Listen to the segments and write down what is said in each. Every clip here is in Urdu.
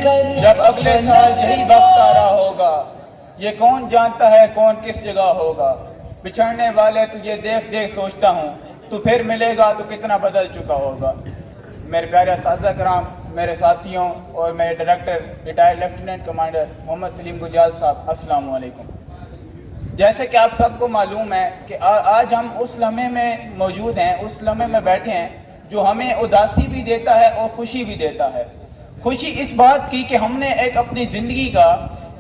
جب اگلے سال یہی وقت آ رہا ہوگا، یہ کون جانتا ہے کون کس جگہ ہوگا۔ بچھڑنے والے تجھے دیکھ دیکھ سوچتا ہوں، تو پھر ملے گا تو کتنا بدل چکا ہوگا۔ میرے پیارے اساتذہ کرام، میرے ساتھیوں اور میرے ڈائریکٹر ریٹائرڈ لیفٹیننٹ کمانڈر محمد سلیم گجال صاحب، السلام علیکم۔ جیسے کہ آپ سب کو معلوم ہے کہ آج ہم اس لمحے میں موجود ہیں، اس لمحے میں بیٹھے ہیں جو ہمیں اداسی بھی دیتا ہے اور خوشی بھی دیتا ہے۔ خوشی اس بات کی کہ ہم نے ایک اپنی زندگی کا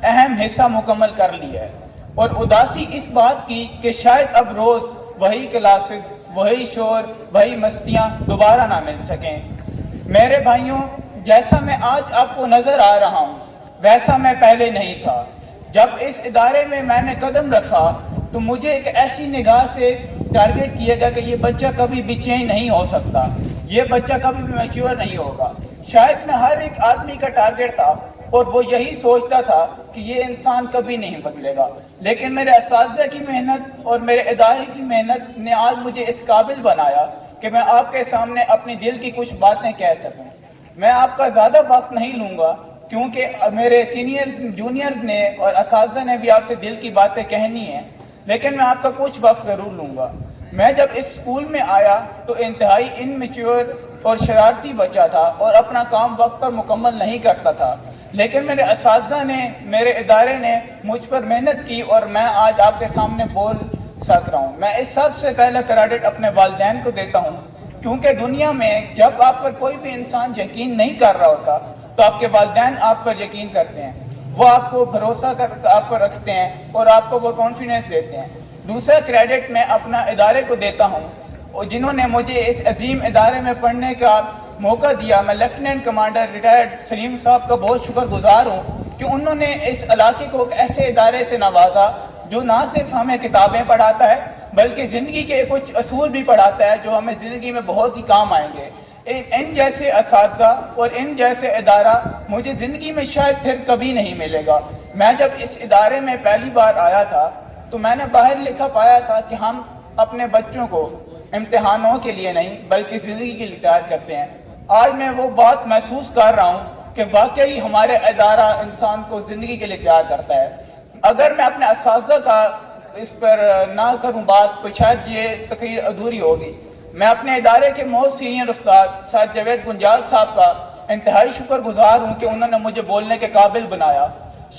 اہم حصہ مکمل کر لیا ہے، اور اداسی اس بات کی کہ شاید اب روز وہی کلاسز، وہی شور، وہی مستیاں دوبارہ نہ مل سکیں۔ میرے بھائیوں، جیسا میں آج آپ کو نظر آ رہا ہوں ویسا میں پہلے نہیں تھا۔ جب اس ادارے میں نے قدم رکھا تو مجھے ایک ایسی نگاہ سے ٹارگٹ کیا گیا کہ یہ بچہ کبھی بھی چینج نہیں ہو سکتا، یہ بچہ کبھی بھی میچور نہیں ہوگا۔ شاید میں ہر ایک آدمی کا ٹارگٹ تھا اور وہ یہی سوچتا تھا کہ یہ انسان کبھی نہیں بدلے گا، لیکن میرے اساتذہ کی محنت اور میرے ادارے کی محنت نے آج مجھے اس قابل بنایا کہ میں آپ کے سامنے اپنی دل کی کچھ باتیں کہہ سکوں۔ میں آپ کا زیادہ وقت نہیں لوں گا کیونکہ میرے سینئرز، جونیئرز نے اور اساتذہ نے بھی آپ سے دل کی باتیں کہنی ہیں، لیکن میں آپ کا کچھ وقت ضرور لوں گا۔ میں جب اس اسکول میں آیا تو انتہائی انمیچور اور شرارتی بچہ تھا اور اپنا کام وقت پر مکمل نہیں کرتا تھا، لیکن میرے اساتذہ نے، میرے ادارے نے مجھ پر محنت کی اور میں آج آپ کے سامنے بول سک رہا ہوں۔ میں اس سب سے پہلا کریڈٹ اپنے والدین کو دیتا ہوں، کیونکہ دنیا میں جب آپ پر کوئی بھی انسان یقین نہیں کر رہا ہوتا تو آپ کے والدین آپ پر یقین کرتے ہیں، وہ آپ کو بھروسہ آپ پر رکھتے ہیں اور آپ کو وہ کانفیڈنس دیتے ہیں۔ دوسرا کریڈٹ میں اپنا ادارے کو دیتا ہوں، اور جنہوں نے مجھے اس عظیم ادارے میں پڑھنے کا موقع دیا۔ میں لیفٹیننٹ کمانڈر ریٹائرڈ سلیم صاحب کا بہت شکر گزار ہوں کہ انہوں نے اس علاقے کو ایک ایسے ادارے سے نوازا جو نہ صرف ہمیں کتابیں پڑھاتا ہے بلکہ زندگی کے کچھ اصول بھی پڑھاتا ہے جو ہمیں زندگی میں بہت ہی کام آئیں گے۔ ان جیسے اساتذہ اور ان جیسے ادارہ مجھے زندگی میں شاید پھر کبھی نہیں ملے گا۔ میں جب اس ادارے میں پہلی بار آیا تھا تو میں نے باہر لکھا پایا تھا کہ ہم اپنے بچوں کو امتحانوں کے لیے نہیں بلکہ زندگی کے لیے تیار کرتے ہیں۔ آج میں وہ بات محسوس کر رہا ہوں کہ واقعی ہمارے ادارہ انسان کو زندگی کے لیے تیار کرتا ہے۔ اگر میں اپنے اساتذہ کا اس پر نہ کروں بات تو شاید یہ تقریر ادھوری ہوگی۔ میں اپنے ادارے کے بہت سینئر استاد سر جاوید گنجال صاحب کا انتہائی شکر گزار ہوں کہ انہوں نے مجھے بولنے کے قابل بنایا۔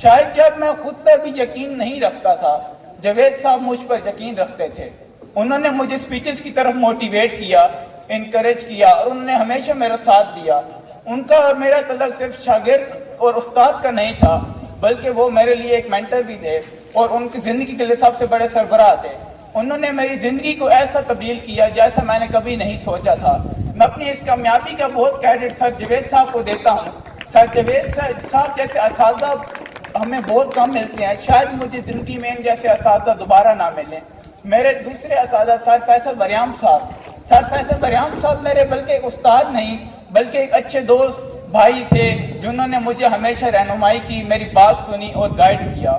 شاید جب میں خود پر بھی یقین نہیں رکھتا تھا، جاوید صاحب مجھ پر یقین رکھتے تھے۔ انہوں نے مجھے سپیچز کی طرف موٹیویٹ کیا، انکریج کیا، اور انہوں نے ہمیشہ میرا ساتھ دیا۔ ان کا اور میرا تعلق صرف شاگرد اور استاد کا نہیں تھا بلکہ وہ میرے لیے ایک مینٹر بھی تھے اور ان کی زندگی کے لیے سب سے بڑے سربراہ تھے۔ انہوں نے میری زندگی کو ایسا تبدیل کیا جیسا میں نے کبھی نہیں سوچا تھا۔ میں اپنی اس کامیابی کا بہت کریڈٹ سر جاوید صاحب کو دیتا ہوں۔ سر جاوید صاحب جیسے اساتذہ ہمیں بہت کم ملتے ہیں، شاید مجھے زندگی میں ان جیسے اساتذہ دوبارہ نہ ملیں۔ میرے دوسرے اساتذہ سر فیصل بریام صاحب، سر فیصل بریام صاحب میرے بلکہ ایک استاد نہیں بلکہ ایک اچھے دوست، بھائی تھے جنہوں نے مجھے ہمیشہ رہنمائی کی، میری بات سنی اور گائیڈ کیا۔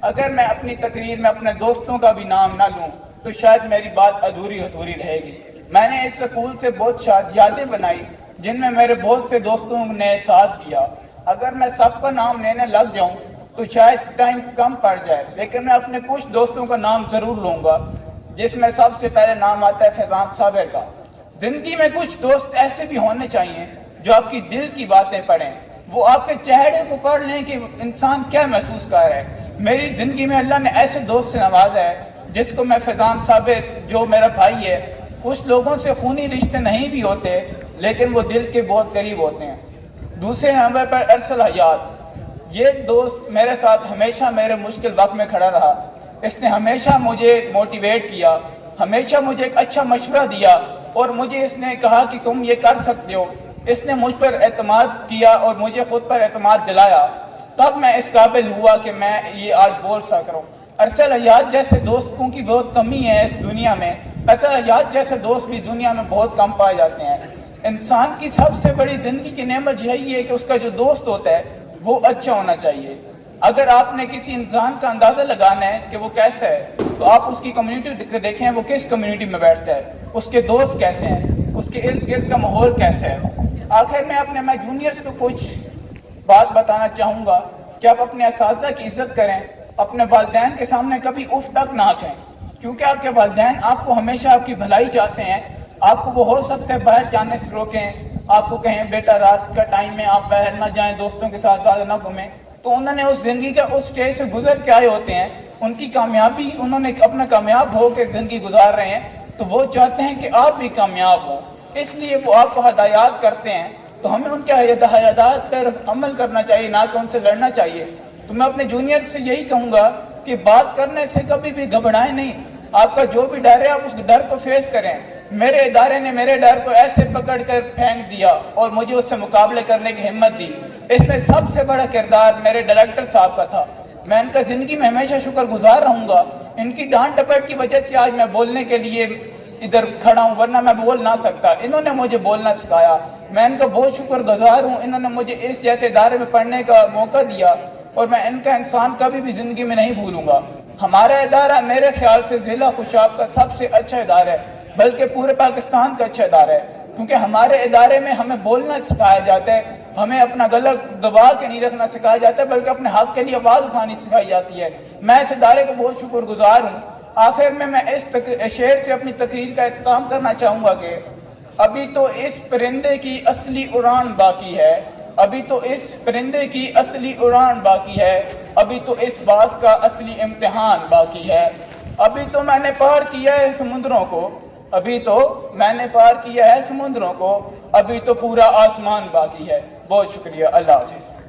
اگر میں اپنی تقریر میں اپنے دوستوں کا بھی نام نہ لوں تو شاید میری بات ادھوری رہے گی۔ میں نے اس سکول سے بہت یادیں بنائی جن میں میرے بہت سے دوستوں نے ساتھ دیا۔ اگر میں سب کا نام لینے لگ جاؤں تو شاید ٹائم کم پڑ جائے، لیکن میں اپنے کچھ دوستوں کا نام ضرور لوں گا، جس میں سب سے پہلے نام آتا ہے فیضان صابر کا۔ زندگی میں کچھ دوست ایسے بھی ہونے چاہیے جو آپ کی دل کی باتیں پڑھیں، وہ آپ کے چہرے کو پڑھ لیں کہ انسان کیا محسوس کر رہا ہے۔ میری زندگی میں اللہ نے ایسے دوست سے نوازا ہے جس کو میں فیضان صابر، جو میرا بھائی ہے، کچھ لوگوں سے خونی رشتے نہیں بھی ہوتے لیکن وہ دل کے بہت قریب ہوتے ہیں۔ دوسرے نمبر پر ارسل حیات، یہ دوست میرے ساتھ ہمیشہ میرے مشکل وقت میں کھڑا رہا۔ اس نے ہمیشہ مجھے موٹیویٹ کیا، ہمیشہ مجھے ایک اچھا مشورہ دیا اور مجھے اس نے کہا کہ تم یہ کر سکتے ہو۔ اس نے مجھ پر اعتماد کیا اور مجھے خود پر اعتماد دلایا، تب میں اس قابل ہوا کہ میں یہ آج بول سک رہا ہوں۔ ارسل حیات جیسے دوستوں کی بہت کمی ہے اس دنیا میں۔ ارسل حیات جیسے دوست بھی دنیا میں بہت کم پائے جاتے ہیں۔ انسان کی سب سے بڑی زندگی کی نعمت یہی ہے کہ اس کا جو دوست ہوتا ہے وہ اچھا ہونا چاہیے۔ اگر آپ نے کسی انسان کا اندازہ لگانا ہے کہ وہ کیسا ہے تو آپ اس کی کمیونٹی دیکھیں، وہ کس کمیونٹی میں بیٹھتا ہے، اس کے دوست کیسے ہیں، اس کے ارد گرد کا ماحول کیسا ہے۔ آخر میں میں جونیئرز کو کچھ بات بتانا چاہوں گا کہ آپ اپنے اساتذہ کی عزت کریں، اپنے والدین کے سامنے کبھی اف تک نہ کہیں، کیونکہ آپ کے والدین آپ کو ہمیشہ آپ کی بھلائی چاہتے ہیں۔ آپ کو وہ ہو سکتا ہے باہر جانے سے روکیں، آپ کو کہیں بیٹا رات کا ٹائم میں آپ باہر نہ جائیں، دوستوں کے ساتھ زیادہ نہ گھومیں، تو انہوں نے اس زندگی کا اس اسٹیج سے گزر کے آئے ہوتے ہیں، ان کی کامیابی، انہوں نے اپنا کامیاب ہو کے زندگی گزار رہے ہیں، تو وہ چاہتے ہیں کہ آپ بھی کامیاب ہوں، اس لیے وہ آپ کو ہدایات کرتے ہیں، تو ہمیں ان کے ہدایات پر عمل کرنا چاہیے، نہ کہ ان سے لڑنا چاہیے۔ تو میں اپنے جونیئر سے یہی کہوں گا کہ بات کرنے سے کبھی بھی گھبرائیں نہیں، آپ کا جو بھی ڈر ہے آپ اس ڈر کو فیس کریں۔ میرے ادارے نے میرے ڈر کو ایسے پکڑ کر پھینک دیا اور مجھے اس سے مقابلے کرنے کی ہمت دی، اس میں سب سے بڑا کردار میرے ڈائریکٹر صاحب کا تھا۔ میں ان کا زندگی میں ہمیشہ شکر گزار رہوں گا، ان کی ڈانٹ ڈپٹ کی وجہ سے آج میں بولنے کے لیے ادھر کھڑا ہوں، ورنہ میں بول نہ سکتا۔ انہوں نے مجھے بولنا سکھایا، میں ان کا بہت شکر گزار ہوں، انہوں نے مجھے اس جیسے ادارے میں پڑھنے کا موقع دیا، اور میں ان کا احسان کبھی بھی زندگی میں نہیں بھولوں گا۔ ہمارا ادارہ میرے خیال سے ضلع خوشاب کا سب سے اچھا ادارہ ہے، بلکہ پورے پاکستان کا اچھا ادارہ ہے، کیونکہ ہمارے ادارے میں ہمیں بولنا سکھایا جاتا ہے، ہمیں اپنا گلا دبا کے نہیں رکھنا سکھایا جاتا ہے، بلکہ اپنے حق کے لیے آواز اٹھانی سکھائی جاتی ہے۔ میں اس ادارے کو بہت شکر گزار ہوں۔ آخر میں اس شعر سے اپنی تقریر کا اختتام کرنا چاہوں گا کہ ابھی تو اس پرندے کی اصلی اڑان باقی ہے، ابھی تو اس پرندے کی اصلی اڑان باقی ہے، ابھی تو اس باز کا اصلی امتحان باقی ہے، ابھی تو میں نے پار کیا ہے سمندروں کو، ابھی تو میں نے پار کیا ہے سمندروں کو، ابھی تو پورا آسمان باقی ہے۔ بہت شکریہ، اللہ حافظ۔